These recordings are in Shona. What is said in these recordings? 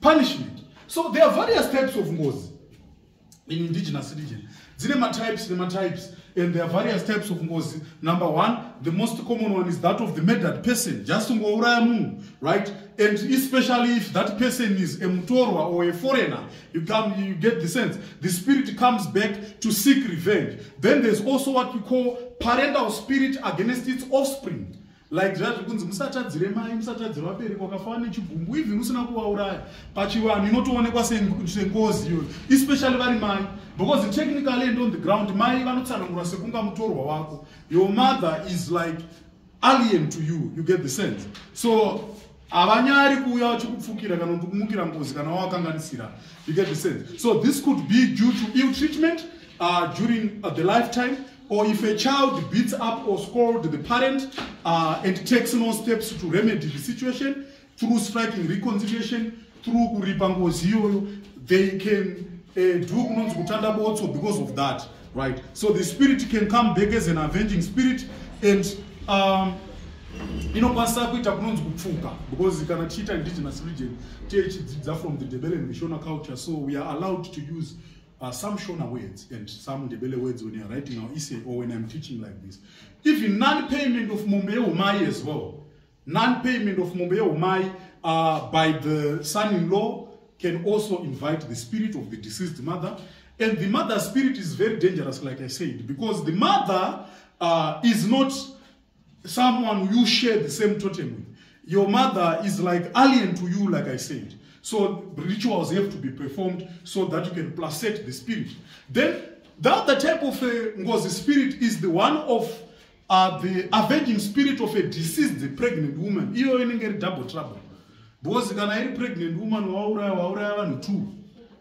punishment. So there are various types of Ngozi in indigenous religion. There types, and there are various types of Ngozi. Number one, the most common one is that of the murdered person, just right? And especially if that person is a Mutorwa or a foreigner, you get the sense. The spirit comes back to seek revenge. Then there's also what we call parental spirit against its offspring. Like that, even especially very mind, because technically and on the ground, your mother is like alien to you. You get the sense. So you get the sense. So this could be due to ill treatment during the lifetime, or if a child beats up or scolded the parent and takes no steps to remedy the situation through striking reconciliation, through kuripangozi, they can do also because of that, right? So the spirit can come back as an avenging spirit, and because you cannot treat indigenous religion from the Ndebele and the Shona culture, so we are allowed to use some Shona words and some Ndebele words when you are writing our essay or when I'm teaching like this. Even non-payment of Mombe Omai as well. Non-payment of Mombe Omai by the son-in-law can also invite the spirit of the deceased mother. And the mother spirit is very dangerous, like I said, because the mother is not someone you share the same totem with. Your mother is like alien to you, like I said. So rituals have to be performed so that you can placate the spirit. Then the other type of Ngozi spirit is the one of the avenging spirit of a deceased pregnant woman. You get double trouble. Because a pregnant woman too.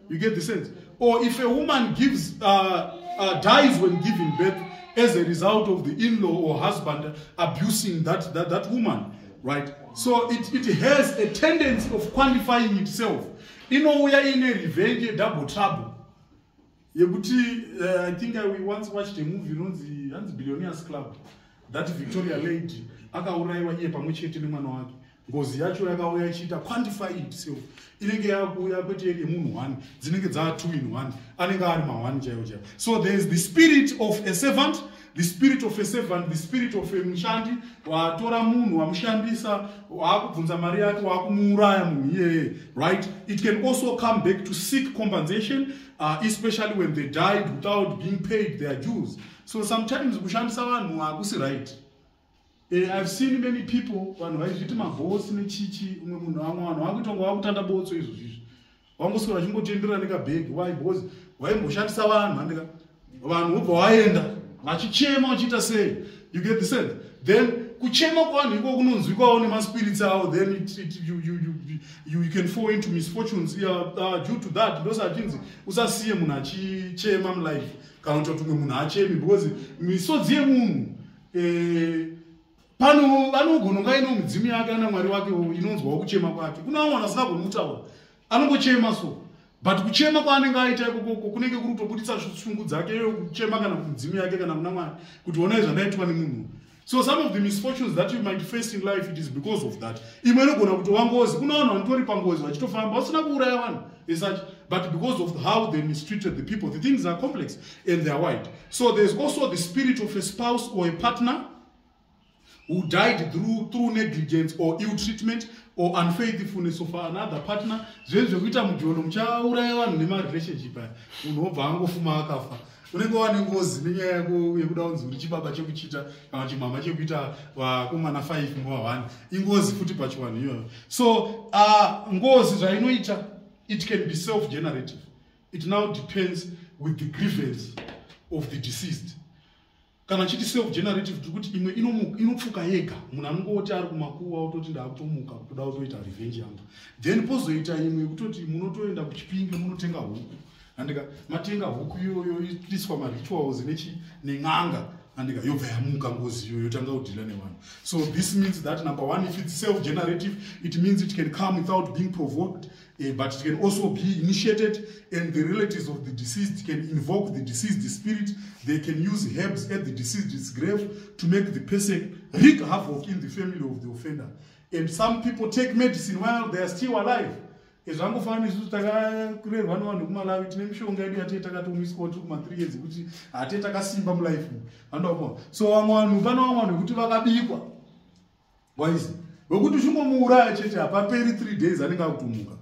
You get the sense? Or if a woman gives dies when giving birth as a result of the in-law or husband abusing that woman, right? So it has a tendency of quantifying itself. You know, we are in a revenge, double trouble. I think we once watched a movie, you know, the Billionaires Club. That Victoria lady, Ngozi yacho yakauya ichiita quantify itself. Inenge yakuya kwete munhu 1, dzinenge dza 2 in 1. Anenge ari ma 1 chaiwo chaiwo. So there is the spirit of a servant, the spirit of a servant, the spirit of a mushandi, watora munhu wamushandisa, wakubvunza mari yake, wakumuuraya munhu iyeye, right? It can also come back to seek compensation, especially when they died without being paid their dues. So sometimes kushandisa vanhu hakusi right. I've seen many people vanhu vaizviti mabosi nechichi umwe munhu amwe vanhu vakutanda botso izvo zvizvo vangoswera vachingotendera nekabhegi. Why? Because waimboshandisa vanhu vanhu vobva vaenda vachichema vachiita sei. You get the sense? Then kuchema kwanhu iko kunonzwikwawo nemaspirits avo. Then you can fall into misfortunes due to that. Ndosachinzi usasiye munhu achichema mulife kana kuti umwe munhu achemi, because misodzi yemunhu vanogona ino mudzimu yake ana mwari wake inonzwawo kuchema kwake. Kuna vamwe asina kumutaura anongochema so, but kuchema kwaanenge aita ikoko kunenge kuri kutobuditsa shungu dzake iyo kuchema kana mudzimu yake kana kuna mwari kuti onai zvandaitwa nemunhu. So some of the misfortunes that you might face in life, it is because of that. Imwe inogona kuti wangozi, kuna vanhu vanotori pangozi vachitofamba vasina kuuraya vanhu as such, but because of how they mistreated the people. The things are complex and they are wide. So there's also the spirit of a spouse or a partner who died through negligence or ill treatment or unfaithfulness of another partner. Zvekuita mujono muchauraya vanhu nemarelationship aya, munhu obva angofuma akafa. Unenge wane ngozi nenyaya yekuda kunzi uri chibaba chekuchita kana chimama chekuita vakomana 5 nguva 1. Ingozi futi pachiwanhu iyoyo. So ngozi zvainoita, it can be self-generative. It now depends with the grievance of the deceased. Kana chiti self-generative kuti imwe inopfuka yega, munhu anongoti ari kumakuwa ototi ndakutomuka kuda kutoita revenge yangu. Then pozoita imwe kutoti munotoenda kuchipinge munotenga huku. Andika matenga huku iyoyo itiswa marituals nen'anga, andika yobva yamuka ngozi iyoyo yotanga kudhila nevanhu. So this means that number one, if it's self-generative, it means it can come without being provoked, but it can also be initiated, and the relatives of the deceased can invoke the deceased spirit. They can use herbs at the deceased's grave to make the person wreak havoc in the family of the offender. And some people take medicine while they are still alive. Zvangofana isusu takakurerwa navanhu vekuMalawi tine mishonga yedu yatei takatomiswa tiri kuma3 years kuti hatei takasimba mulife. So vamwe vanhu pane vamwe vanhu vekuti vakabikwa. Waizi wekuti uchingomuuraya chete hapaperi 3 days anenge akutumuka.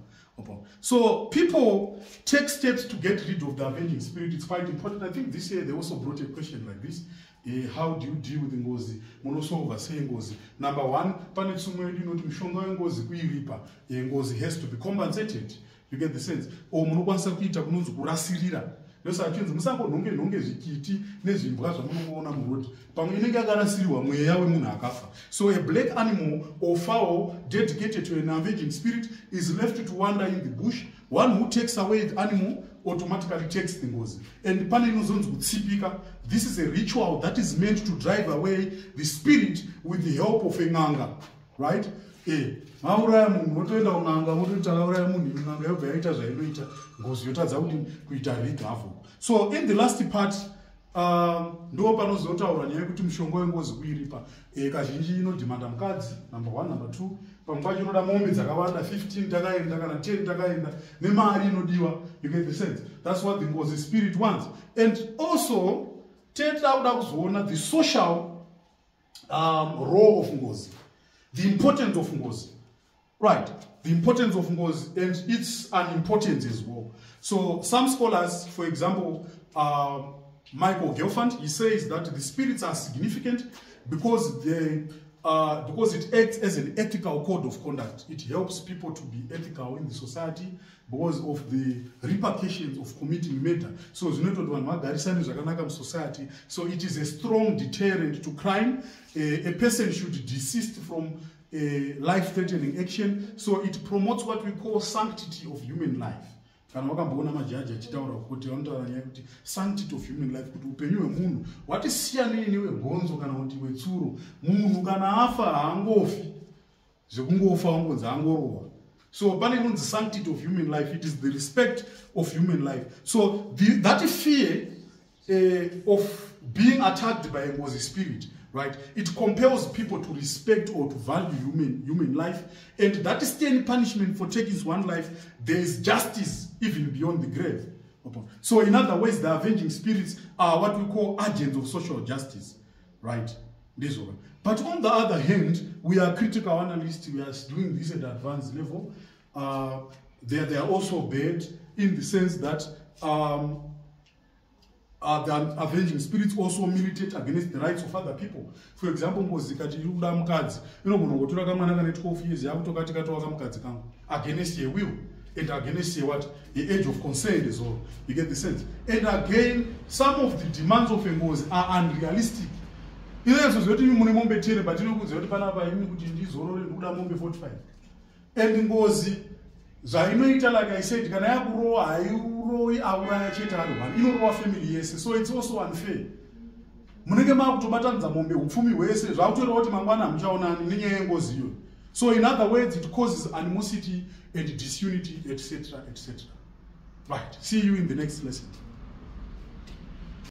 So people take steps to get rid of the avenging spirit. It's quite important. I think this year they also brought a question like this. How do you deal with Ngozi? Monosolva say Ngozi. Number one, pane tsumwe yedu inoti mishonga weNgozi kuiripa. Ngozi has to be compensated. You get the sense? Or munokwanisa kuita kunonzi kurasirira. Ndosachinzi musangonhonge nhonge zvikiti nezvimbwa zvamunoona murodi. Pamwe inenge yakarasiriwa mweya wemunhu akafa. So a black animal or fowl dedicated to an avenging spirit is left to wander in the bush. One who takes away the animal automatically takes the Ngozi. And pane inozonzi kutsipika. This is a ritual that is meant to drive away the spirit with the help of a nganga. Right? Mauraya munhu motoenda kun'anga mototi takauraya munhu n'anga yobva yaita zvainoita Ngozi yotadza kuti kuita rigavhu. So in the last part ndo panozotaura nyaya yekuti mushonga weNgozi kuiripa kazhinji inodhimanda mukadzi number 1 number 2 pamwe pacho inoda mombe dzakawanda 15 takaenda kana 10 takaenda nemari inodiwa. You get the sense? That's what the Ngozi spirit wants. And also tinoda kuzoona the social role of Ngozi, the importance of Ngozi. Right, the importance of Ngozi and its unimportance as well. So some scholars, for example, Michael Gelfand, he says that the spirits are significant because it acts as an ethical code of conduct. It helps people to be ethical in the society because of the repercussions of committing murder. So society. So it is a strong deterrent to crime. A person should desist from life-threatening action. So it promotes what we call sanctity of human life. Kana wakamboona majaji achitaura kuti vanotaura nyaya yekuti sanctity of human life, kuti upenyu hwemunhu hwatisiyanei newegonzo kana kuti wetsuro. Munhu kana afa haangofi zvekungofa wangonzi angorohwa. So pane inonzi sanctity of human life. It is the respect of human life. So that fear of being attacked by a Ngozi spirit, right? It compels people to respect or to value human life. And that is still punishment for taking one's life. There is justice even beyond the grave. So in other words, the avenging spirits are what we call agents of social justice, right? This one. But on the other hand, we are critical analysts. We are doing this at advanced level. They are also bad in the sense that the avenging spirits also militate against the rights of other people. For example, Ngozi kati yuda mukadzi inogona kutora kamwana kane 12 years yakutokati katoka mukadzi kangu against your will and against your what, the age of consent as well. You get the sense? And again, some of the demands of Ngozi are unrealistic. Ileso zvoti mune mombe 10 but inokuziva kuti panapa imi kuti ndizorore ndikuda mombe 45. And Ngozi zvainoita, like I said, kana yakurowa haiuroi auraya chete ari one, inorowa family yese. So it's also unfair. Munenge makutobatanidza mombe upfumi hwese zvakutoreva kuti mangwana hamuchaonani nenyaya yeNgozi iyo. So in other words, it causes animosity and disunity, etc., etc. Right. See you in the next lesson.